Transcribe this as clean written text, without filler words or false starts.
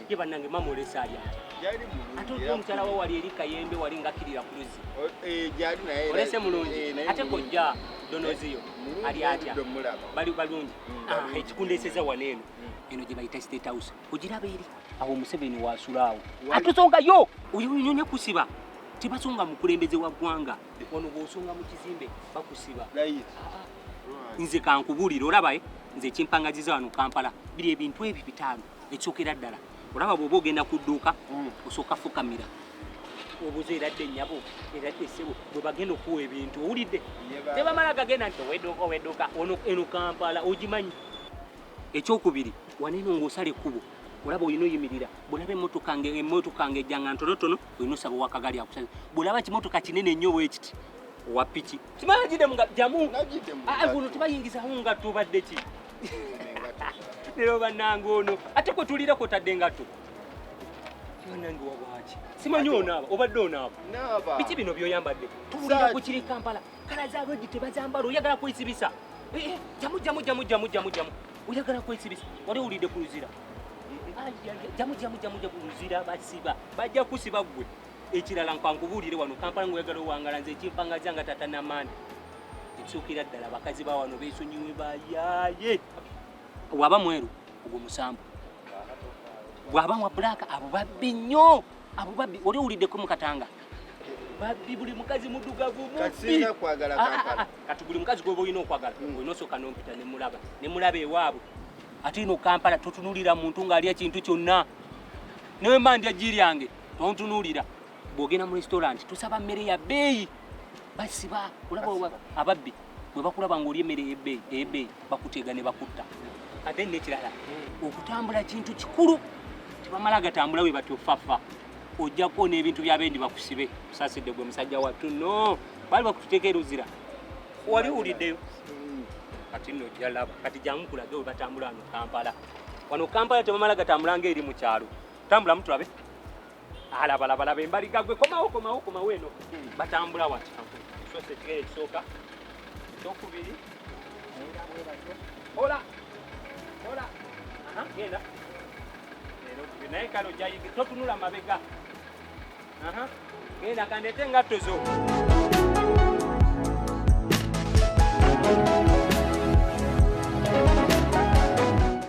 ye bannange mama olesaalya ate omukyala wo wali eri Kayembe wali ngakirira ku luzi olese mulungi ate kojja Donoziyo ali atya bali balungi ekikundeeseza wano eno gye bayita State House ogiraba eri awo Museveni wasulaawo atusongayo oyo nyonya kusiba tebasonga mukulembeze wa ggwanga ono bw'osonga mu kizimbe bakusiba nze kankubuulira olaba nze ekimpangaziza wano Kampala biri ebintu ebyo bitaano ekyokera ddala olaba bw'oba ogenda ku dduuka osooka fukamira obuze eradde nnyabo eradde ssebo bwe bagenda okuwa ebintu owulidde tebamala gagenda nti owedduuka eno Kampala ogimanyi ekyokubiri waneeno ng'osala ekkubo olaba olina oyimirira bw'olaba emmotoka ng'ejjanga ntonotono olina osaba wakagali akusaza bw'olaba kimotoka kinene nnyo bwekiti owa piki kimala gide nga jamu guno tebayingizaho ngatto obadde ki lero bannange ono ate kwe tulira kwotadde ngatto bannange wabwaki simanyi onaaba obadde onaaba biki bino byoyambadde tuwulira ku kiri Kampala kala zaalwegi tebazambala oyagala kwesibisa jamu oyagala kwesibisa wali owulidde ku luzira jamu luzira basiba bajja kusiba ggwe ekirala nkwankubuulire wano Kampala ng'oyagala owangala nze ekimpangaza nga tata namanda ekisookera ddala abakazi ba wano beesonyiwe bayaaye waba mweru ogwo musambu bw'aba wa bulaka abo babbi nnyo abo babbi oli owuliddeko mu Katanga babbi buli mukazi muddugavu mubbi kati buli mukazi gw'oba olina okwagala olina osooka n'ompita nemulaba ewaabwe ate ino Kampala totunuulira muntu ng'alya kintu kyonna newe mandya ggi lyange tontunuulira bw'ogenda mu restaurant tusaba mmere ya bbeeyi basiba olaba ababbi bwe bakulaba ng'oli emmere ey'ebbeeyi bakuteega ne bakutta ate n'ekirala okutambula kintu kikulu tebamala gatambula we batyofafa ojjako n'ebintu by'abendi bakusibe kusaasidde gwe musajja wattu no bali bakututeeka eruzira wali wuliddeyo kati nno jalaba kati jamu kulage we batambula wano Kampala wano Kampala tebamala gatambula ng'eri mu kyalo tambula mutulabe alabalaba embaliga gwe komawo eno batambula wati sose ekigere ekisooka ekyokubiri ola genda naye kale ojjayiga totunula mabega genda kandeete engatto zo